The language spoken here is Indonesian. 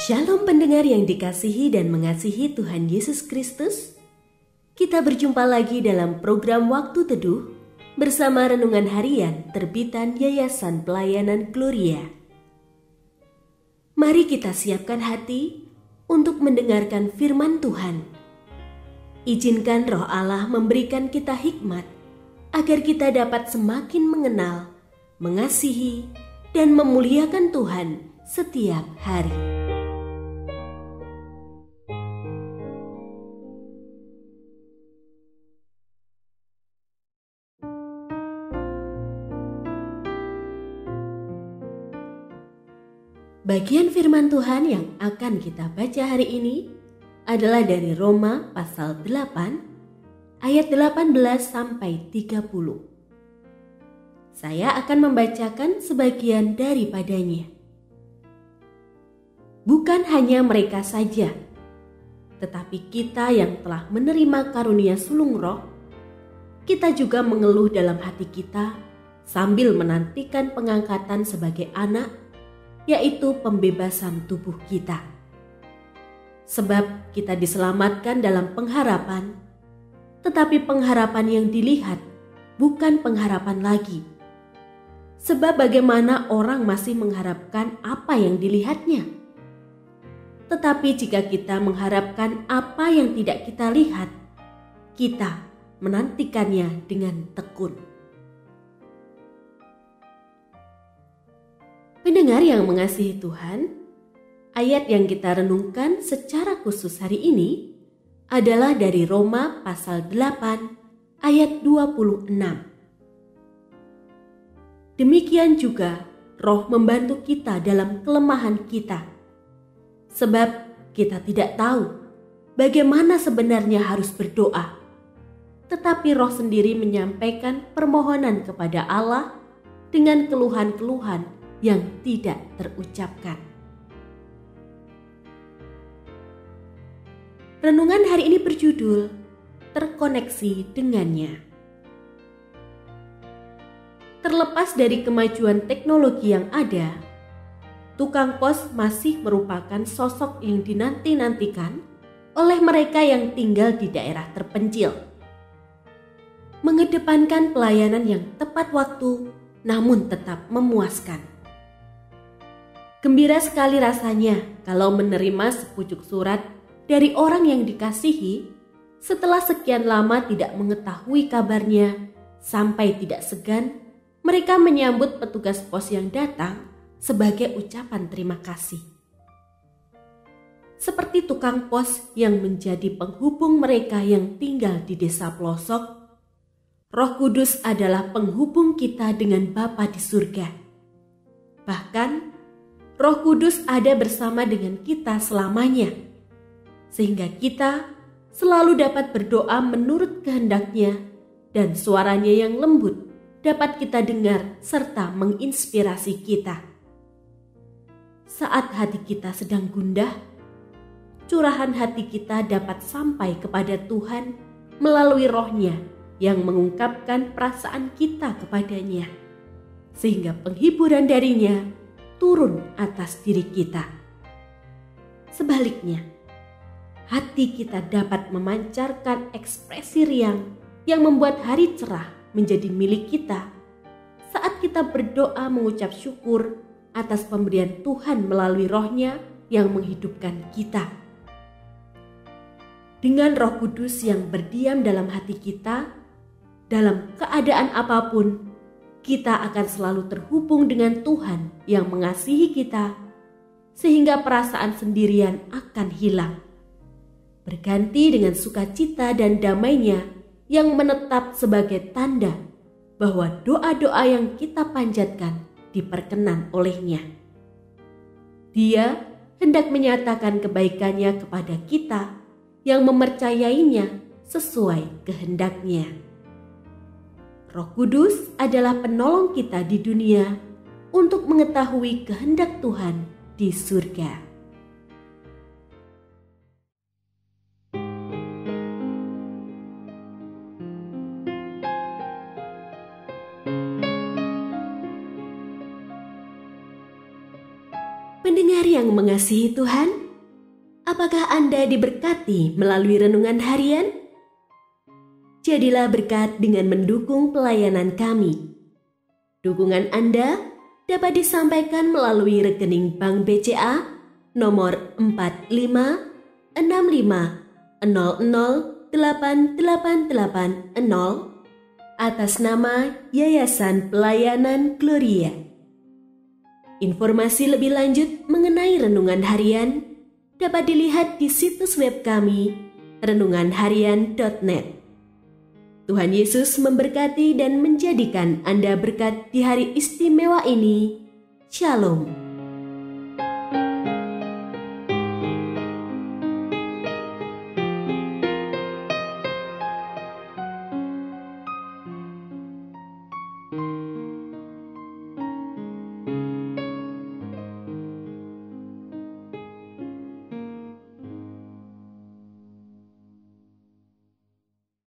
Shalom pendengar yang dikasihi dan mengasihi Tuhan Yesus Kristus. Kita berjumpa lagi dalam program Waktu Teduh bersama Renungan Harian terbitan Yayasan Pelayanan Gloria. Mari kita siapkan hati untuk mendengarkan firman Tuhan. Izinkan Roh Allah memberikan kita hikmat agar kita dapat semakin mengenal, mengasihi, dan memuliakan Tuhan setiap hari. Bagian firman Tuhan yang akan kita baca hari ini adalah dari Roma pasal 8 ayat 18 sampai 30. Saya akan membacakan sebagian daripadanya. Bukan hanya mereka saja, tetapi kita yang telah menerima karunia sulung Roh, kita juga mengeluh dalam hati kita sambil menantikan pengangkatan sebagai anak, yaitu pembebasan tubuh kita. Sebab kita diselamatkan dalam pengharapan, tetapi pengharapan yang dilihat bukan pengharapan lagi. Sebab bagaimana orang masih mengharapkan apa yang dilihatnya? Tetapi jika kita mengharapkan apa yang tidak kita lihat, kita menantikannya dengan tekun. Pendengar yang mengasihi Tuhan, ayat yang kita renungkan secara khusus hari ini adalah dari Roma pasal 8 ayat 26. Demikian juga Roh membantu kita dalam kelemahan kita, sebab kita tidak tahu bagaimana sebenarnya harus berdoa, tetapi Roh sendiri menyampaikan permohonan kepada Allah dengan keluhan-keluhan yang tidak terucapkan. Renungan hari ini berjudul Terkoneksi Dengannya. Terlepas dari kemajuan teknologi yang ada, tukang pos masih merupakan sosok yang dinanti-nantikan oleh mereka yang tinggal di daerah terpencil. Mengedepankan pelayanan yang tepat waktu namun tetap memuaskan. Gembira sekali rasanya kalau menerima sepucuk surat dari orang yang dikasihi setelah sekian lama tidak mengetahui kabarnya, sampai tidak segan mereka menyambut petugas pos yang datang sebagai ucapan terima kasih. Seperti tukang pos yang menjadi penghubung mereka yang tinggal di desa pelosok, Roh Kudus adalah penghubung kita dengan Bapa di surga. Bahkan Roh Kudus ada bersama dengan kita selamanya, sehingga kita selalu dapat berdoa menurut kehendak-Nya dan suaranya yang lembut dapat kita dengar serta menginspirasi kita. Saat hati kita sedang gundah, curahan hati kita dapat sampai kepada Tuhan melalui Roh-Nya yang mengungkapkan perasaan kita kepadanya, sehingga penghiburan darinya turun atas diri kita. Sebaliknya, hati kita dapat memancarkan ekspresi riang yang membuat hari cerah menjadi milik kita saat kita berdoa mengucap syukur atas pemberian Tuhan melalui Roh-Nya yang menghidupkan kita. Dengan Roh Kudus yang berdiam dalam hati kita, dalam keadaan apapun, kita akan selalu terhubung dengan Tuhan yang mengasihi kita, sehingga perasaan sendirian akan hilang, berganti dengan sukacita dan damai-Nya yang menetap sebagai tanda bahwa doa-doa yang kita panjatkan diperkenan oleh-Nya. Dia hendak menyatakan kebaikan-Nya kepada kita yang mempercayainya sesuai kehendak-Nya. Roh Kudus adalah penolong kita di dunia untuk mengetahui kehendak Tuhan di surga. Pendengar yang mengasihi Tuhan, apakah Anda diberkati melalui renungan harian? Jadilah berkat dengan mendukung pelayanan kami. Dukungan Anda dapat disampaikan melalui rekening Bank BCA nomor 4565008880 atas nama Yayasan Pelayanan Gloria. Informasi lebih lanjut mengenai renungan harian dapat dilihat di situs web kami renunganharian.net. Tuhan Yesus memberkati dan menjadikan Anda berkat di hari istimewa ini. Shalom.